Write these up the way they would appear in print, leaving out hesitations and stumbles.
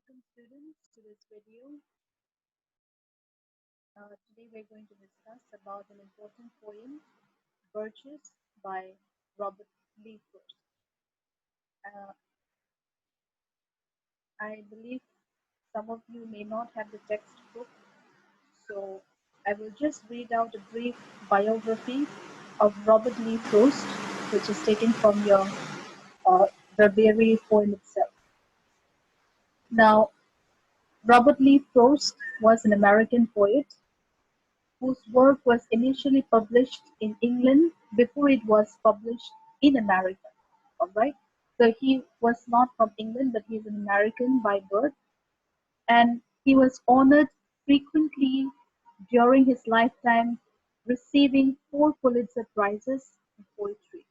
Welcome students to this video. Today we're going to discuss about an important poem, Birches by Robert Lee Roche. Uh, I believe some of you may not have the textbook, so I will just read out a brief biography of Robert Lee Frost, which is taken from your the very poem itself. Now, Robert Lee Frost was an American poet whose work was initially published in England before it was published in America. All right. So he was not from England, but he's an American by birth, and he was honored frequently during his lifetime, receiving 4 Pulitzer Prizes in poetry.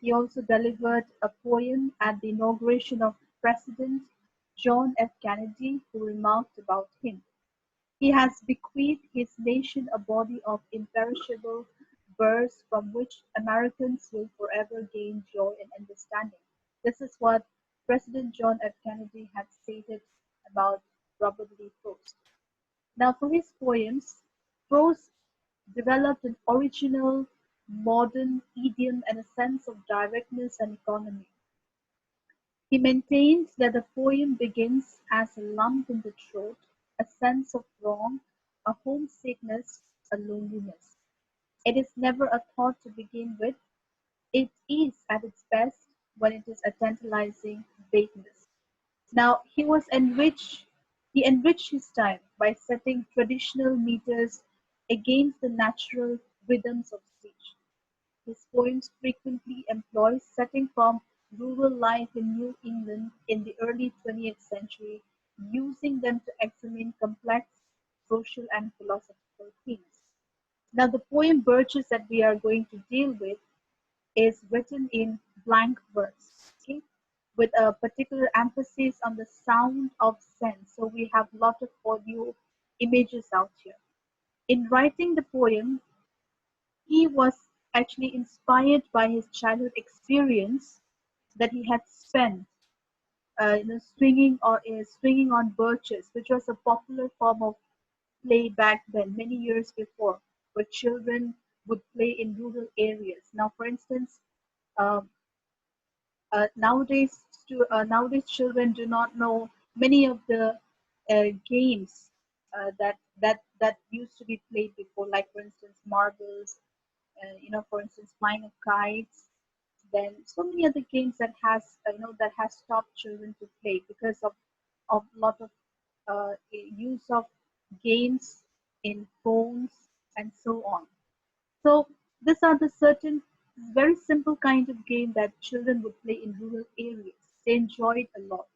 He also delivered a poem at the inauguration of President John F. Kennedy, who remarked about him. He has bequeathed his nation a body of imperishable verse from which Americans will forever gain joy and understanding. This is what President John F. Kennedy had stated about Robert Lee Frost. Now, for his poems, Frost developed an original, modern idiom and a sense of directness and economy. He maintains that the poem begins as a lump in the throat, a sense of wrong, a homesickness, a loneliness. It is never a thought to begin with. It is at its best when it is a tantalizing vagueness. Now he enriched his time by setting traditional meters against the natural rhythms of speech. His poems frequently employ settings from rural life in New England in the early 20th century, using them to examine complex social and philosophical themes. Now, the poem Birches that we are going to deal with is written in blank verse, okay, with a particular emphasis on the sound of sense. So we have a lot of audio images out here. In writing the poem, he was actually inspired by his childhood experience that he had spent swinging on birches, which was a popular form of play back then, many years before, where children would play in rural areas. Now, for instance, um, nowadays children do not know many of the games that used to be played before, like for instance marbles, for instance flying of kites. Then so many other games that has that has stopped children to play because of lot of use of games in phones and so on. So these are the certain very simple kind of game that children would play in rural areas. They enjoy it a lot.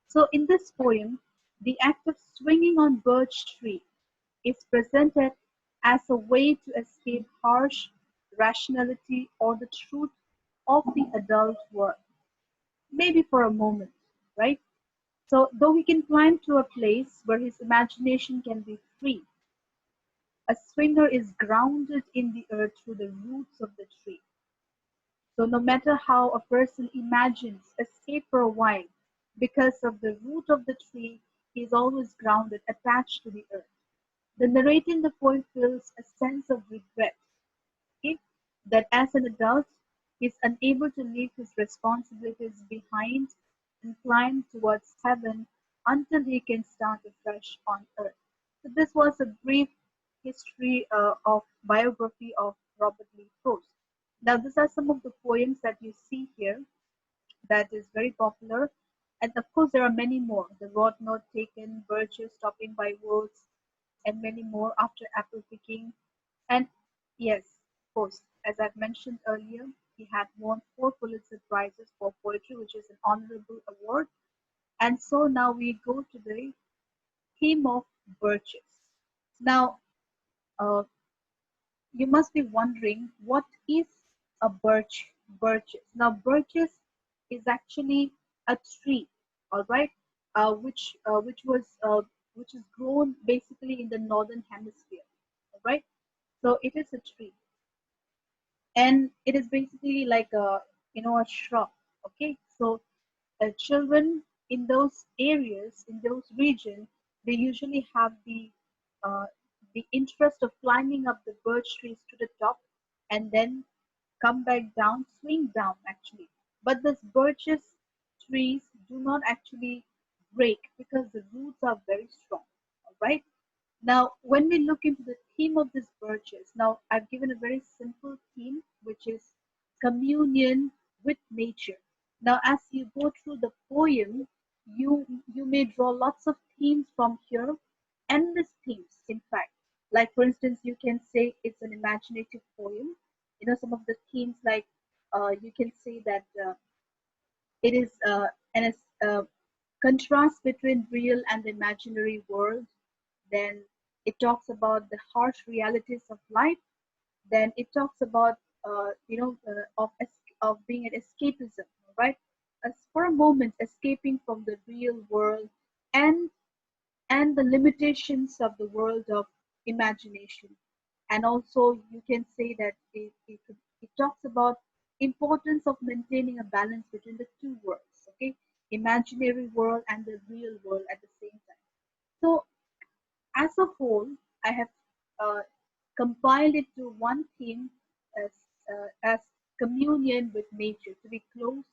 So in this poem, the act of swinging on birch tree is presented as a way to escape harsh rationality or the truth of the adult world, maybe for a moment, right? So though he can climb to a place where his imagination can be free, a swinger is grounded in the earth through the roots of the tree. So no matter how a person imagines escape for a while, because of the root of the tree, he is always grounded, attached to the earth. The narrator in the poem feels a sense of regret, okay, that as an adult he is unable to leave his responsibilities behind and climb towards heaven until he can start afresh on earth. So this was a brief history of biography of Robert Lee Frost. Now these are some of the poems that you see here that is very popular. And of course, there are many more. The Rod Not Taken, Birches, Stopping by Woods, and many more after apple picking. And yes, of course, as I've mentioned earlier, he had won 4 Pulitzer Prizes for poetry, which is an honorable award. And so now we go to the theme of birches. Now, uh, you must be wondering what is a birches. Now, birches is actually a tree, all right, which is grown basically in the northern hemisphere, all right. So it is a tree, and it is basically like a a shrub. Okay, so children in those areas, in those regions, they usually have uh, the interest of climbing up the birch trees to the top and then come back down, swing down actually. But this birches trees do not actually break because the roots are very strong. All right. Now, when we look into the theme of this birches, now I've given a very simple theme, which is communion with nature. Now, as you go through the poem, you may draw lots of themes from here, endless themes, in fact. Like, for instance, you can say it's an imaginative poem. You know, some of the themes, like you can say that it is an contrast between real and the imaginary world. Then it talks about the harsh realities of life. Then it talks about of being an escapism, right? As for a moment, escaping from the real world and the limitations of the world of imagination. And also you can say that it talks about importance of maintaining a balance between the two worlds, okay, imaginary world and the real world at the same time. So as a whole, I have uh, compiled it to one theme as communion with nature, to be close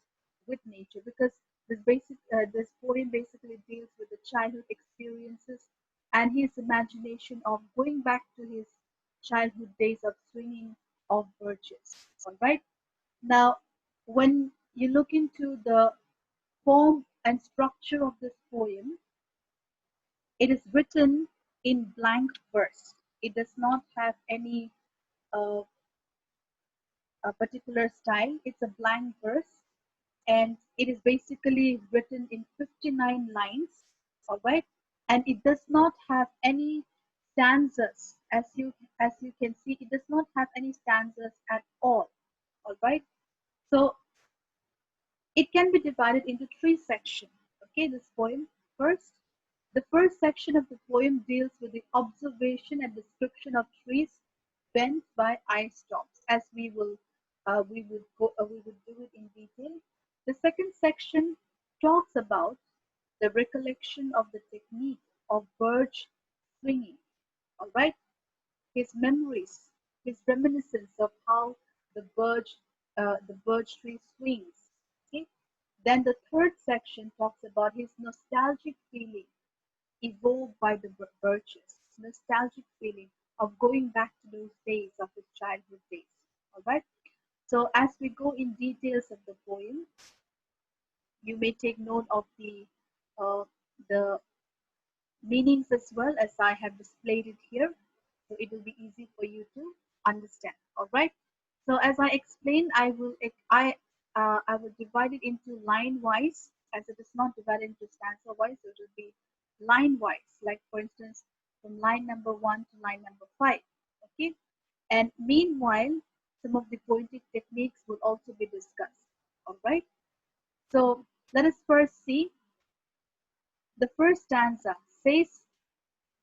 with nature, because this poem basically deals with the childhood experiences and his imagination of going back to his childhood days of swinging of birches. All right. Now, when you look into the form and structure of this poem, it is written in blank verse. It does not have any uh, a particular style. It's a blank verse, and it is basically written in 59 lines. All right, and it does not have any stanzas. As you can see, it does not have any stanzas at all. All right, so it can be divided into three sections. Okay, this poem first. The first section of the poem deals with the observation and description of trees bent by ice storms, as we would do it in detail. The second section talks about the recollection of the technique of birch swinging. All right, his memories, his reminiscence of how the birch tree swings. Okay? Then the third section talks about his nostalgic feeling evoked by the birches, nostalgic feeling of going back to those days of his childhood days. All right. So as we go in details of the poem, you may take note of the meanings as well as I have displayed it here. So it will be easy for you to understand. All right. So as I explained, I will divide it into line wise, as it is not divided into stanza wise. So it will be line wise. Like for instance, from line number 1 to line number 5. Okay. And meanwhile, some of the poetic techniques will also be discussed. All right. So let us first see the first stanza says,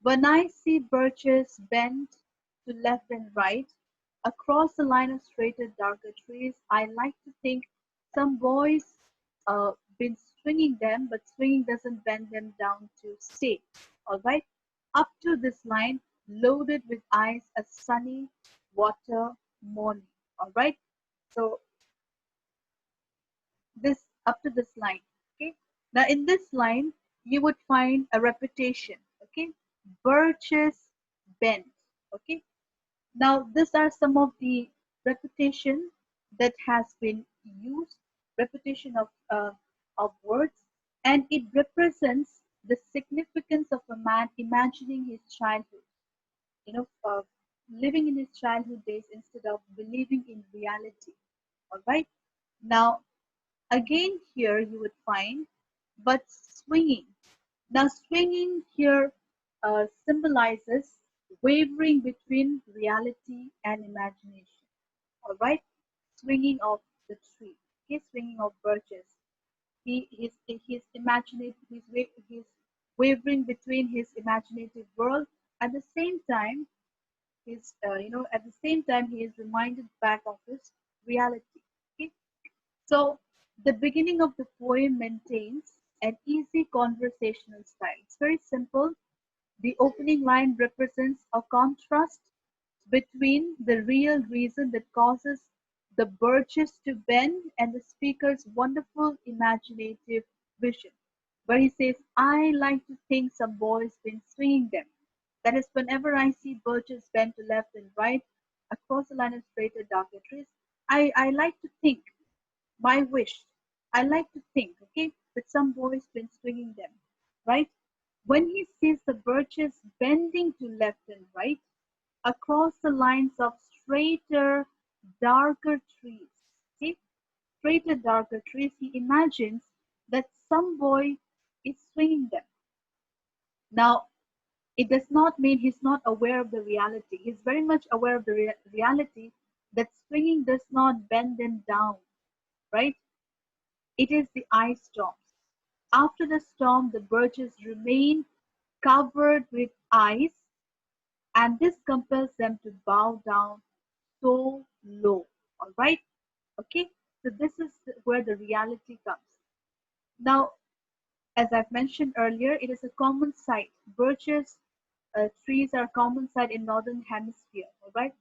when I see birches bent to left and right, across the line of straighter, darker trees, I like to think some boys been swinging them, but swinging doesn't bend them down to stay. All right, up to this line, loaded with ice, a sunny water morning. All right, so this up to this line. Okay, now in this line, you would find a repetition. Okay, birches bent. Okay, now these are some of the repetition that has been used, repetition of words, and it represents the significance of a man imagining his childhood, you know, living in his childhood days instead of believing in reality. All right, now again here you would find but swinging. Now swinging here symbolizes wavering between reality and imagination. All right, swinging of the tree, okay, swinging of birches. He's imaginative. He's wavering between his imaginative world. At the same time, at the same time, he is reminded back of his reality. Okay, so the beginning of the poem maintains and easy conversational style. It's very simple. The opening line represents a contrast between the real reason that causes the birches to bend and the speaker's wonderful imaginative vision, where he says, I like to think some boy's been swinging them. That is, whenever I see birches bend to left and right across the line of straighter, darker trees, I like to think, my wish, I like to think, okay, that some boy's been swinging them, right? When he sees the birches bending to left and right across the lines of straighter, darker trees, okay, straighter, darker trees, he imagines that some boy is swinging them. Now, it does not mean he's not aware of the reality. He's very much aware of the reality that swinging does not bend them down, right? It is the ice storms. After the storm, the birches remain covered with ice, and this compels them to bow down so low. All right? Okay? So this is where the reality comes. Now, as I've mentioned earlier, it is a common sight. Birches trees are a common sight in northern hemisphere. All right?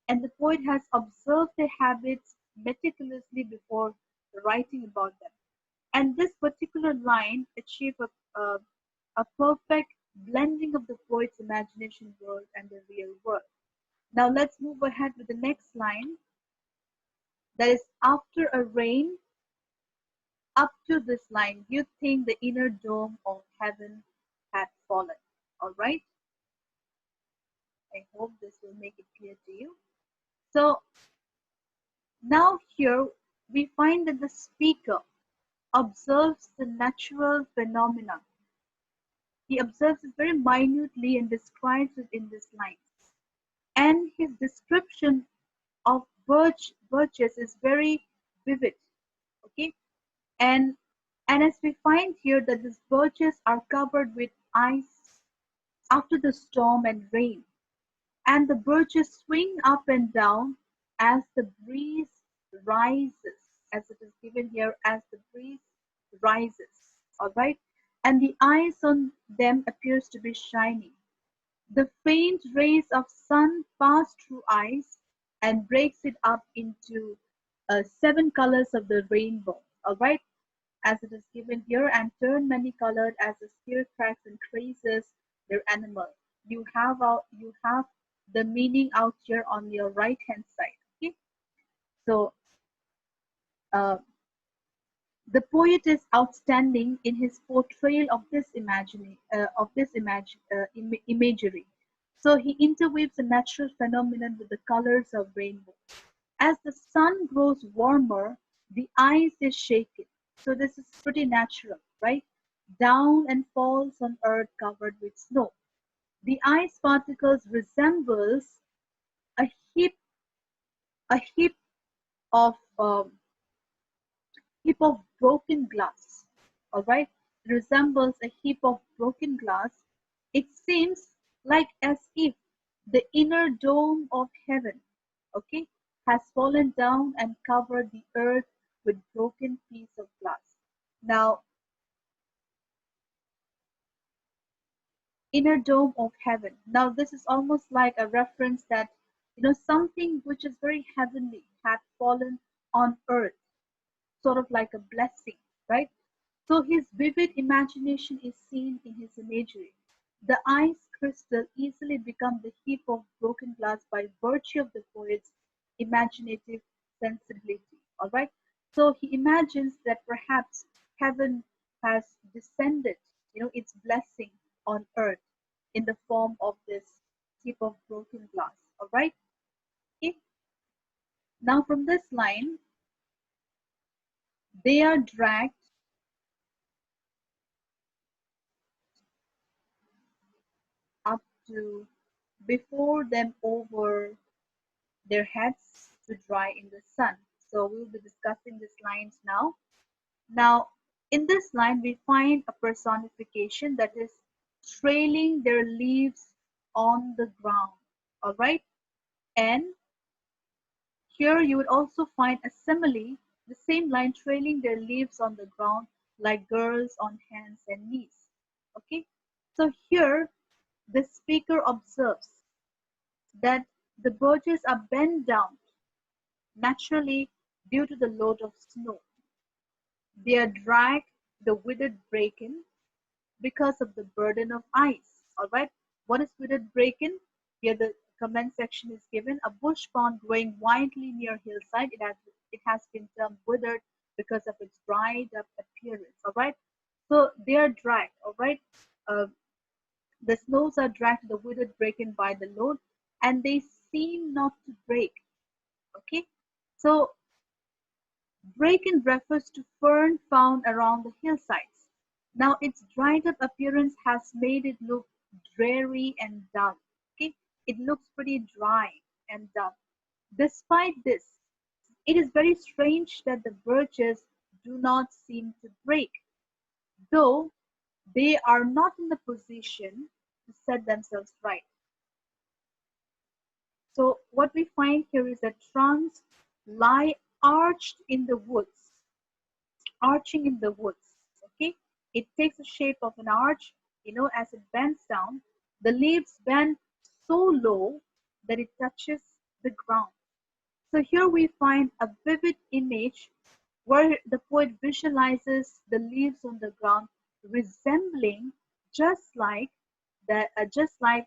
And the poet has observed their habits meticulously before writing about them. And this particular line achieved a perfect blending of the poet's imagination world and the real world. Now let's move ahead with the next line. That is, after a rain, up to this line, you think the inner dome of heaven had fallen. All right? I hope this will make it clear to you. So now here we find that the speaker observes the natural phenomena. He observes it very minutely and describes it in these lines. And his description of birches is very vivid. Okay, and as we find here that these birches are covered with ice after the storm and rain, and the birches swing up and down as the breeze rises, as it is given here, as the breeze rises. All right, and the ice on them appears to be shiny. The faint rays of sun pass through ice and breaks it up into 7 colors of the rainbow. All right, as it is given here, and turn many colored as the spear cracks and traces their animal. You have the meaning out here on your right hand side. Okay, so uh, the poet is outstanding in his portrayal of this imagery. So he interweaves the natural phenomenon with the colors of rainbow. As the sun grows warmer, the ice is shaken. So this is pretty natural, right? Down and falls on earth covered with snow. The ice particles resembles a heap, a of um, heap of broken glass. All right, resembles a heap of broken glass. It seems like as if the inner dome of heaven, okay, has fallen down and covered the earth with broken piece of glass. Now, inner dome of heaven. Now, this is almost like a reference that, something which is very heavenly had fallen on earth, sort of like a blessing, right? So his vivid imagination is seen in his imagery. The ice crystal easily becomes the heap of broken glass by virtue of the poet's imaginative sensibility. All right. So he imagines that perhaps heaven has descended, its blessing on earth in the form of this heap of broken glass. All right. Okay. Now from this line, they are dragged up to before them over their heads to dry in the sun. So we will be discussing these lines now. Now, in this line, we find a personification that is trailing their leaves on the ground. All right. And here you would also find a simile, the same line, trailing their leaves on the ground, like girls on hands and knees. Okay, so here the speaker observes that the birches are bent down naturally due to the load of snow. They are dragged the withered bracken because of the burden of ice. All right. What is withered bracken? Here the comment section is given. A bush pond growing widely near hillside. It has been termed withered because of its dried up appearance. All right. So they are dragged. All right. Uh, the snows are dragged to the withered bracken by the load, and they seem not to break. Okay. So bracken refers to fern found around the hillsides. Now its dried up appearance has made it look dreary and dull. Okay, it looks pretty dry and dull. Despite this, it is very strange that the birches do not seem to break, though they are not in the position to set themselves right. So what we find here is that trunks lie arched in the woods, arching in the woods. Okay, it takes the shape of an arch, as it bends down. The leaves bend so low that it touches the ground. So here we find a vivid image where the poet visualizes the leaves on the ground resembling just like just like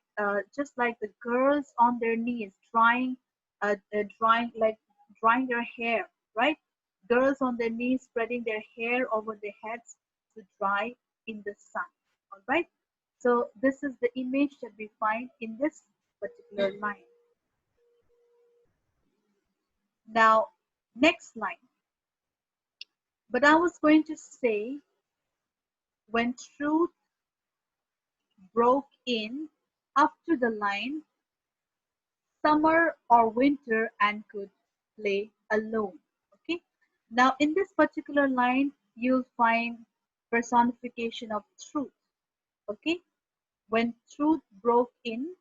the girls on their knees drying their hair, right? Girls on their knees spreading their hair over their heads to dry in the sun. All right. So this is the image that we find in this particular line. Now, next line. But I was going to say, when truth broke in up to the line, summer or winter, and could play alone. Okay. Now, in this particular line, you'll find personification of truth. Okay. When truth broke in,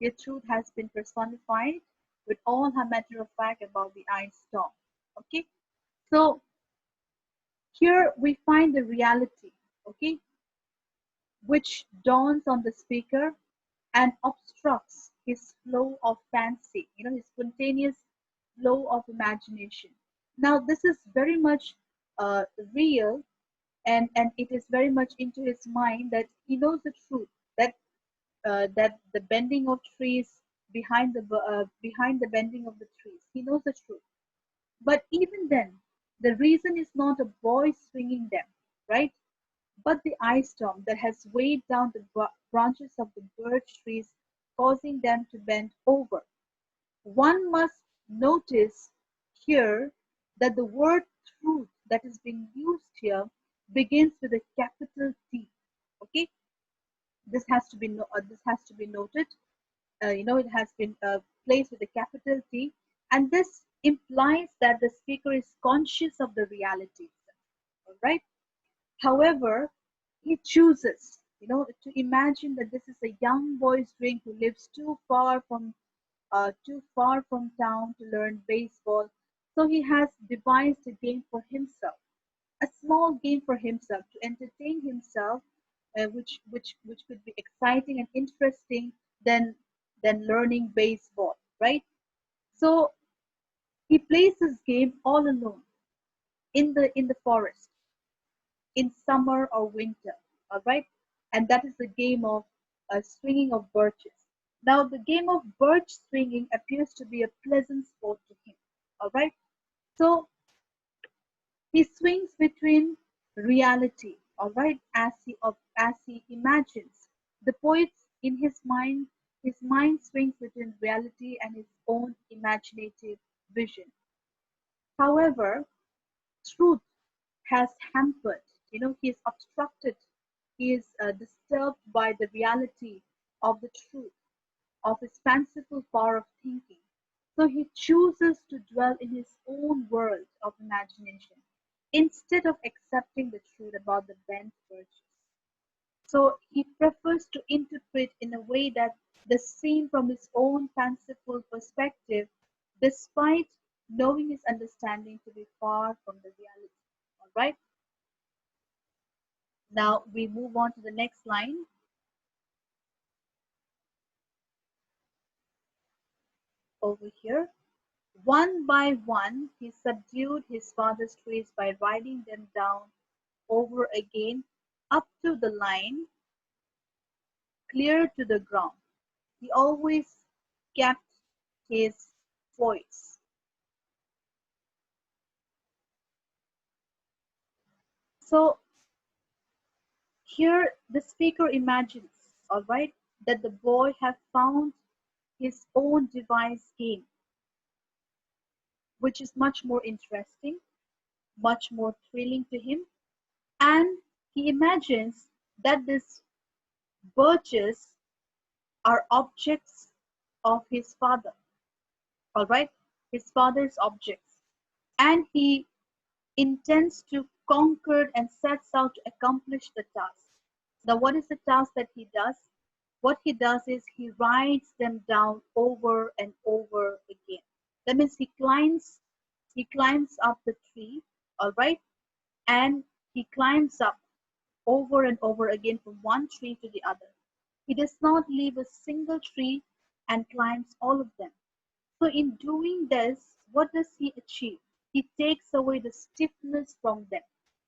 your truth has been personified with all her matter of fact about the ice storm. Okay. So here we find the reality. Okay, which dawns on the speaker and obstructs his flow of fancy, his spontaneous flow of imagination. Now, this is very much real, and it is very much into his mind that he knows the truth that that the bending of trees behind the bending of the trees, he knows the truth. But even then, the reason is not a boy swinging them, right? But the ice storm that has weighed down the branches of the birch trees, causing them to bend over. One must notice here that the word truth that is being used here begins with a capital T. Okay, this has to be noted. It has been placed with a capital T, and this implies that the speaker is conscious of the reality. All right. However, he chooses, to imagine that this is a young boy's dream who lives too far from town to learn baseball. So he has devised a game for himself, a small game for himself to entertain himself, which could be exciting and interesting than learning baseball, right? So he plays this game all alone in the forest, in summer or winter. All right, and that is the game of swinging of birches. Now, the game of birch swinging appears to be a pleasant sport to him. All right, so he swings between reality. All right, as he imagines. The poet, in his mind swings between reality and his own imaginative vision. However, truth has hampered, he is obstructed, he is disturbed by the reality of the truth, of his fanciful power of thinking. So he chooses to dwell in his own world of imagination instead of accepting the truth about the bent virtues. So he prefers to interpret in a way that the scene from his own fanciful perspective, despite knowing his understanding to be far from the reality. All right. Now we move on to the next line. Over here. One by one, he subdued his father's trees by riding them down over again up to the line, clear to the ground. He always kept his voice. So here the speaker imagines, all right, that the boy have found his own device game, which is much more interesting, much more thrilling to him, and he imagines that these birches are objects of his father, all right, his father's objects, and he intends to conquer and sets out to accomplish the task. Now, what is the task that he does? What he does is he rides them down over and over again. That means he climbs up the tree, all right, and he climbs up over and over again from one tree to the other. He does not leave a single tree and climbs all of them. So in doing this, what does he achieve? He takes away the stiffness from them,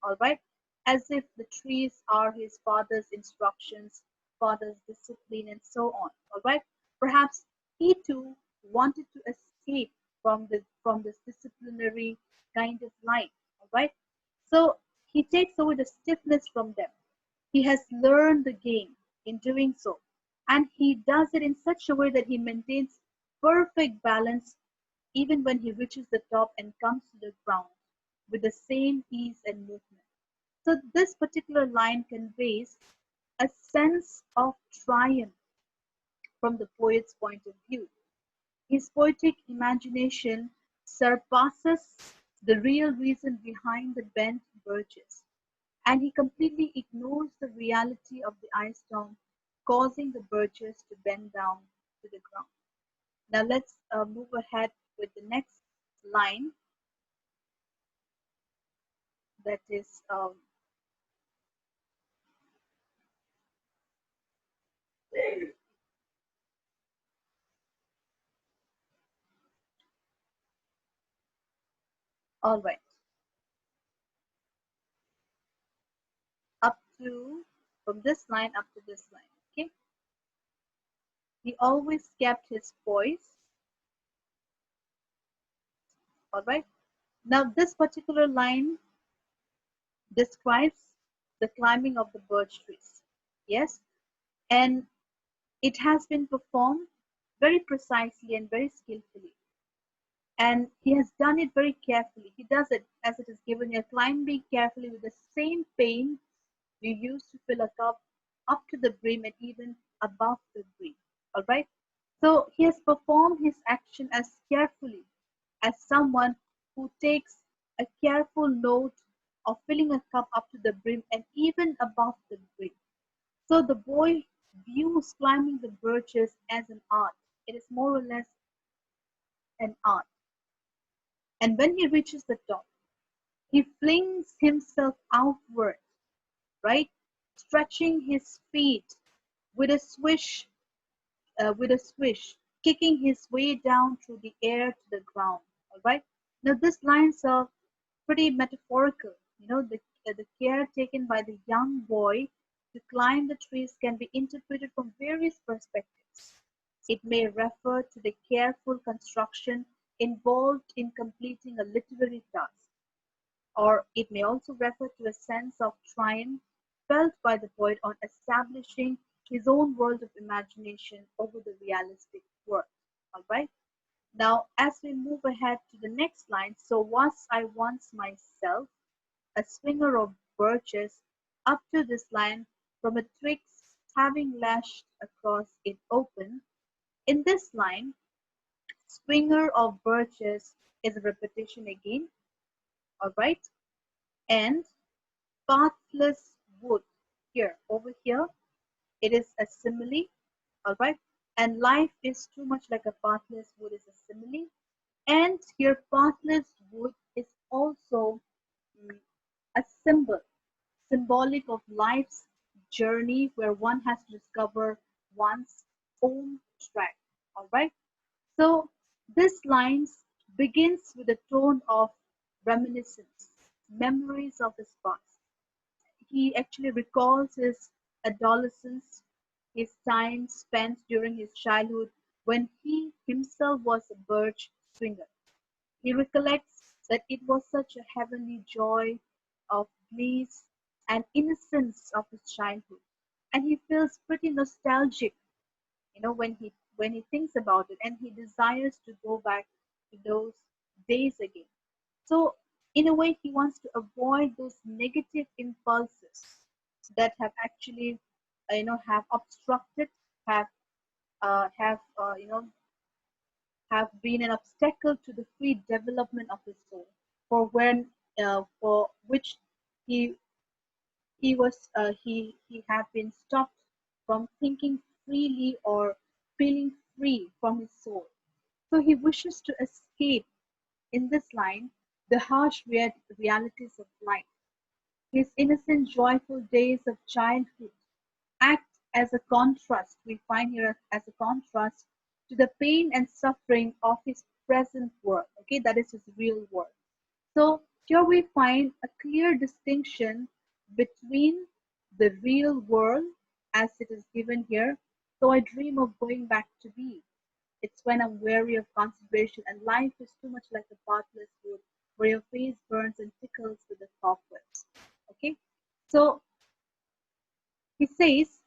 all right? As if the trees are his father's instructions, father's discipline, and so on, all right? Perhaps he too wanted to escape from this disciplinary kind of life, all right? So he takes away the stiffness from them. He has learned the game in doing so, and he does it in such a way that he maintains perfect balance even when he reaches the top and comes to the ground with the same ease and movement. So this particular line conveys a sense of triumph from the poet's point of view. His poetic imagination surpasses the real reason behind the bent birches, and he completely ignores the reality of the ice storm causing the birches to bend down to the ground. Now let's move ahead with the next line, that is, all right, up to, from this line up to this line, okay? He always kept his poise, all right? Now this particular line describes the climbing of the birch trees, yes? And it has been performed very precisely and very skillfully. And he has done it very carefully. He does it as it is given here, climbing carefully with the same pain you use to fill a cup up to the brim and even above the brim. All right. So he has performed his action as carefully as someone who takes a careful note of filling a cup up to the brim and even above the brim. So the boy views climbing the birches as an art. It is more or less an art. And when he reaches the top, he flings himself outward, right? Stretching his feet with a swish, kicking his way down through the air to the ground. All right. Now these lines are pretty metaphorical. The care taken by the young boy to climb the trees can be interpreted from various perspectives. It may refer to the careful construction involved in completing a literary task, or it may also refer to a sense of triumph felt by the poet on establishing his own world of imagination over the realistic world. All right. Now, as we move ahead to the next line, so was I once myself a swinger of birches, up to this line, from a twixt having lashed across it open. In this line, swinger of birches is a repetition again, all right, and pathless wood here, over here, it is a simile, all right, and life is too much like a pathless wood is a simile, and here pathless wood is also mm, a symbolic of life's journey where one has to discover one's own track. All right. So this lines begins with a tone of reminiscence, memories of his past. He actually recalls his adolescence, his time spent during his childhood when he himself was a Birch swinger. He recollects that it was such a heavenly joy of bliss and innocence of his childhood. And he feels pretty nostalgic, when he thinks about it, and he desires to go back to those days again. So in a way, he wants to avoid those negative impulses that have actually, have obstructed, have have have been an obstacle to the free development of his soul, for which he he had been stopped from thinking freely or feeling free from his soul. So he wishes to escape, in this line, the harsh realities of life. His innocent, joyful days of childhood act as a contrast, we find here as a contrast to the pain and suffering of his present world. Okay, that is his real world. So here we find a clear distinction between the real world as it is given here. So I dream of going back to be. It's when I'm weary of consideration and life is too much like a pathless wood where your face burns and tickles with the cobwebs. Okay, so he says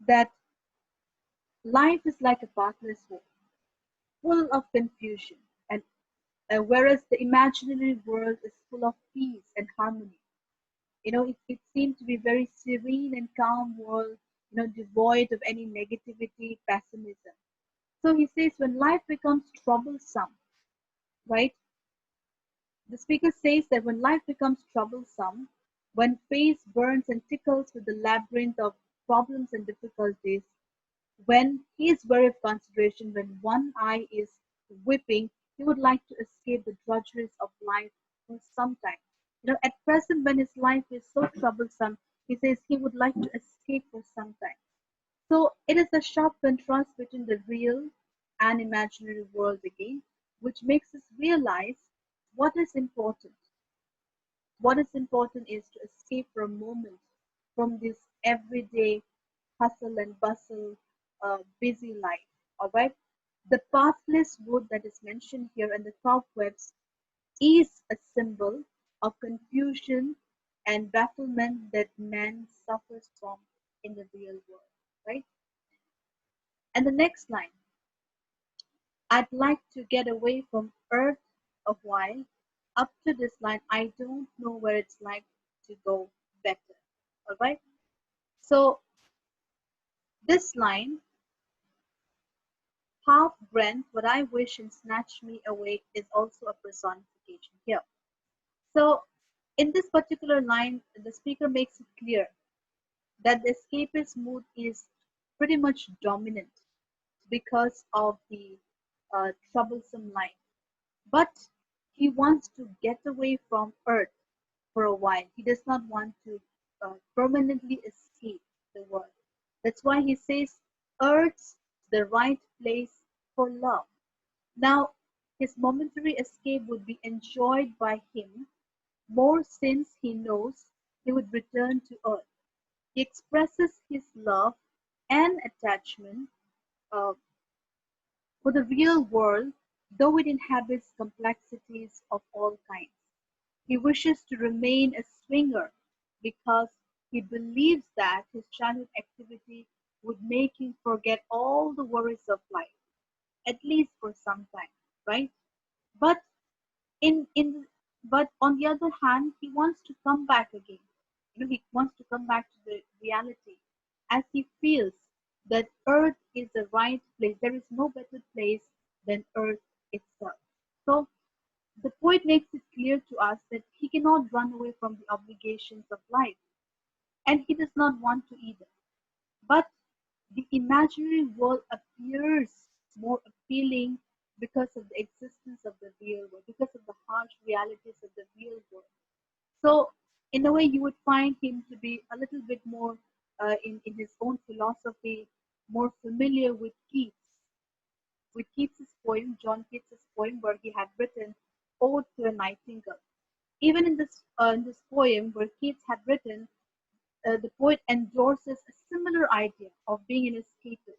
that life is like a pathless wood, full of confusion, and whereas the imaginary world is full of peace and harmony. It seemed to be very serene and calm world, devoid of any negativity, pessimism. So he says when life becomes troublesome, right? The speaker says that when life becomes troublesome, when face burns and tickles with the labyrinth of problems and difficulties, when he is weary of consideration, when one eye is whipping, he would like to escape the drudgeries of life for some time. At present, when his life is so troublesome, he says he would like to escape for some time. So it is a sharp contrast between the real and imaginary world again, which makes us realize what is important. What is important is to escape for a moment from this everyday hustle and bustle, busy life. All right. The pathless wood that is mentioned here and the cobwebs is a symbol of confusion and bafflement that man suffers from in the real world. Right. And the next line, I'd like to get away from Earth a while. Up to this line, I don't know where it's like to go better. All right. So this line, half grant what I wish and snatch me away, is also a personification here. So in this particular line, the speaker makes it clear that the escapist mood is pretty much dominant because of the troublesome life. But he wants to get away from Earth for a while. He does not want to permanently escape the world. That's why he says Earth's the right place for love. Now, his momentary escape would be enjoyed by him more since he knows he would return to Earth. He expresses his love and attachment uh, for the real world, though it inhabits complexities of all kinds. He wishes to remain a swinger because he believes that his childhood activity would make him forget all the worries of life, at least for some time, right? But in but on the other hand, he wants to come back again. He wants to come back to the reality as he feels that Earth is the right place. There is no better place than Earth itself. So the poet makes it clear to us that he cannot run away from the obligations of life, and he does not want to either. But the imaginary world appears more appealing because of the existence of the real world, because of the harsh realities of the real world. So In a way, you would find him to be a little bit more, in his own philosophy, more familiar with Keats's poem, John Keats's poem, where he had written Ode to a Nightingale. Even in this poem, where Keats had written, the poet endorses a similar idea of being an escapist.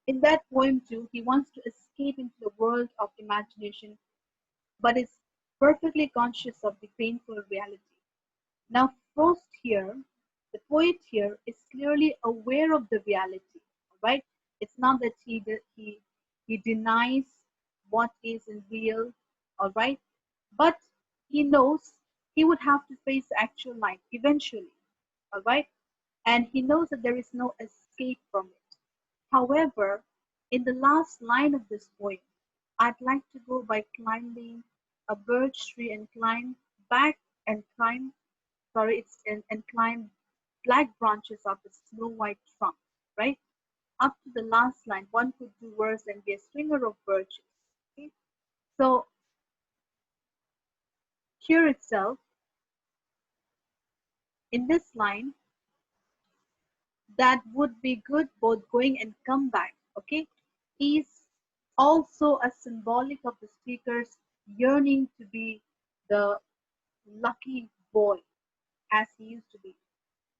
In that poem too, he wants to escape into the world of imagination, but is perfectly conscious of the painful reality. Now, Frost here, the poet here, is clearly aware of the reality, right? It's not that he denies what is in real, all right? But he knows he would have to face actual life eventually, all right? And he knows that there is no escape from it. However, in the last line of this poem, I'd like to go by climbing a birch tree and climb back and climb, sorry, and climb black branches of a snow white trunk, right? Up to the last line, one could do worse than be a stringer of birches. Okay? So here itself, in this line, that would be good both going and come back, okay, is also a symbolic of the speaker's yearning to be the lucky boy as he used to be,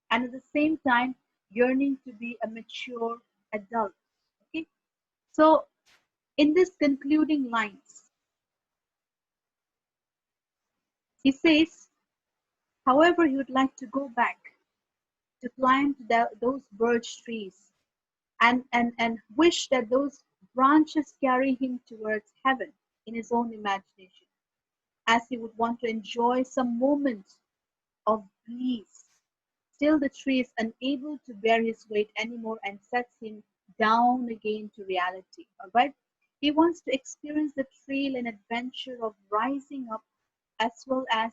and at the same time yearning to be a mature adult. Okay, so in this concluding lines, he says, however, he would like to go back to climb to those birch trees and wish that those branches carry him towards heaven in his own imagination, as he would want to enjoy some moment of bliss. Still, the tree is unable to bear his weight anymore and sets him down again to reality. All right? He wants to experience the thrill and adventure of rising up, as well as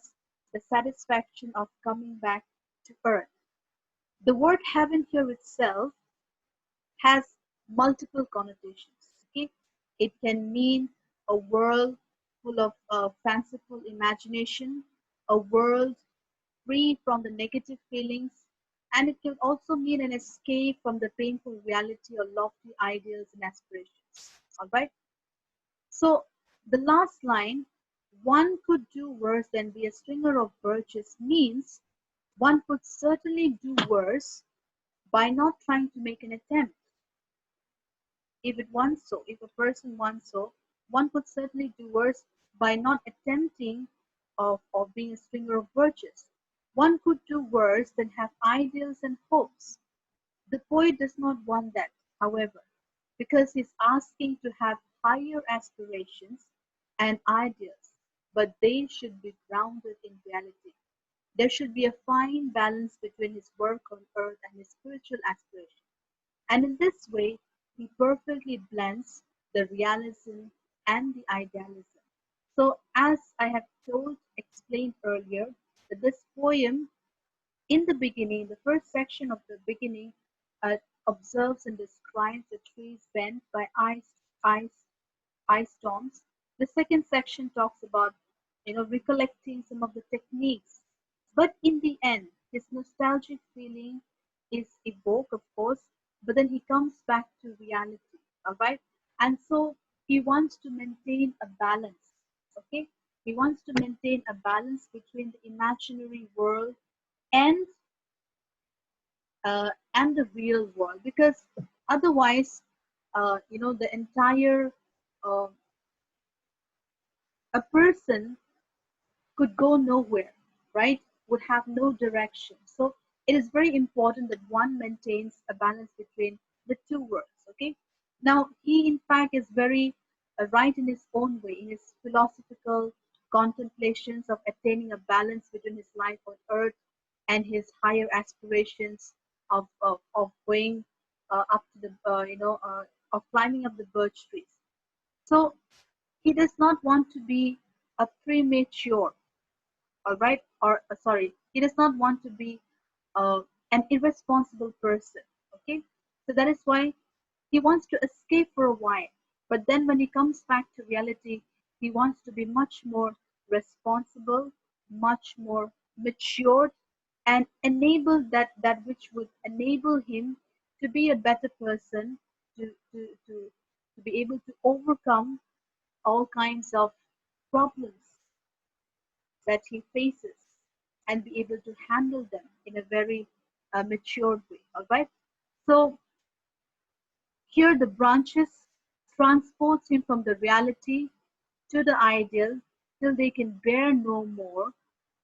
the satisfaction of coming back to earth. The word heaven here itself has multiple connotations. Okay, it can mean a world full of fanciful imagination, a world free from the negative feelings, and it can also mean an escape from the painful reality or lofty ideals and aspirations. All right. So the last line, one could do worse than be a stringer of birches, means one could certainly do worse by not trying to make an attempt. If it wants so, if a person wants so, one could certainly do worse by not attempting of being a stringer of birches. One could do worse than have ideals and hopes. The poet does not want that, however, because he's asking to have higher aspirations and ideals, but they should be grounded in reality. There should be a fine balance between his work on earth and his spiritual aspirations. And in this way, he perfectly blends the realism and the idealism. So, as I have explained earlier, that this poem, in the beginning, the first section of the beginning, uh, observes and describes the trees bent by ice storms. The second section talks about, recollecting some of the techniques. But in the end, his nostalgic feeling is evoked, of course, but then he comes back to reality, all right? And so he wants to maintain a balance, okay? He wants to maintain a balance between the imaginary world and the real world, because otherwise, the entire uh, a person could go nowhere, right? Would have no direction. So it is very important that one maintains a balance between the two worlds. Okay. Now he, in fact, is very right in his own way, in his philosophical contemplations of attaining a balance between his life on earth and his higher aspirations of going up to the of climbing up the birch trees. So he does not want to be a premature, all right, or sorry, he does not want to be uh, an irresponsible person. Okay, so that is why he wants to escape for a while, but then when he comes back to reality, he wants to be much more responsible, much more matured and enable that which would enable him to be a better person, to be able to overcome all kinds of problems that he faces and be able to handle them in a very matured way. All right. So here the branches transports him from the reality to the ideal till they can bear no more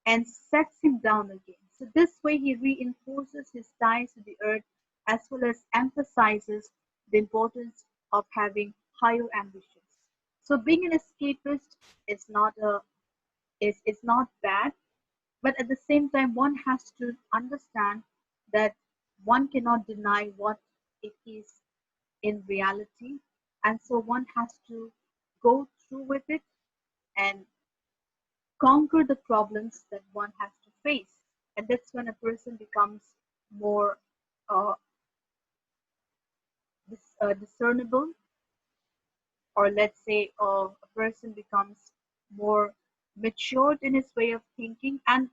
and sets him down again. So this way he reinforces his ties to the earth as well as emphasizes the importance of having higher ambitions. So being an escapist is not bad, but at the same time one has to understand that one cannot deny what it is in reality, and so one has to go through with it and conquer the problems that one has to face. And that's when a person becomes more uh, discernible, or let's say a person becomes more matured in his way of thinking, and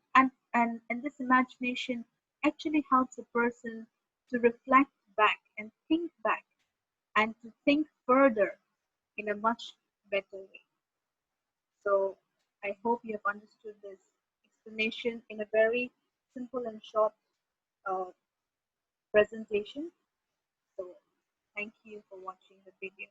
this imagination actually helps a person to reflect back and think back and to think further in a much better way. So I hope you have understood this explanation in a very simple and short uh, presentation. So thank you for watching the video.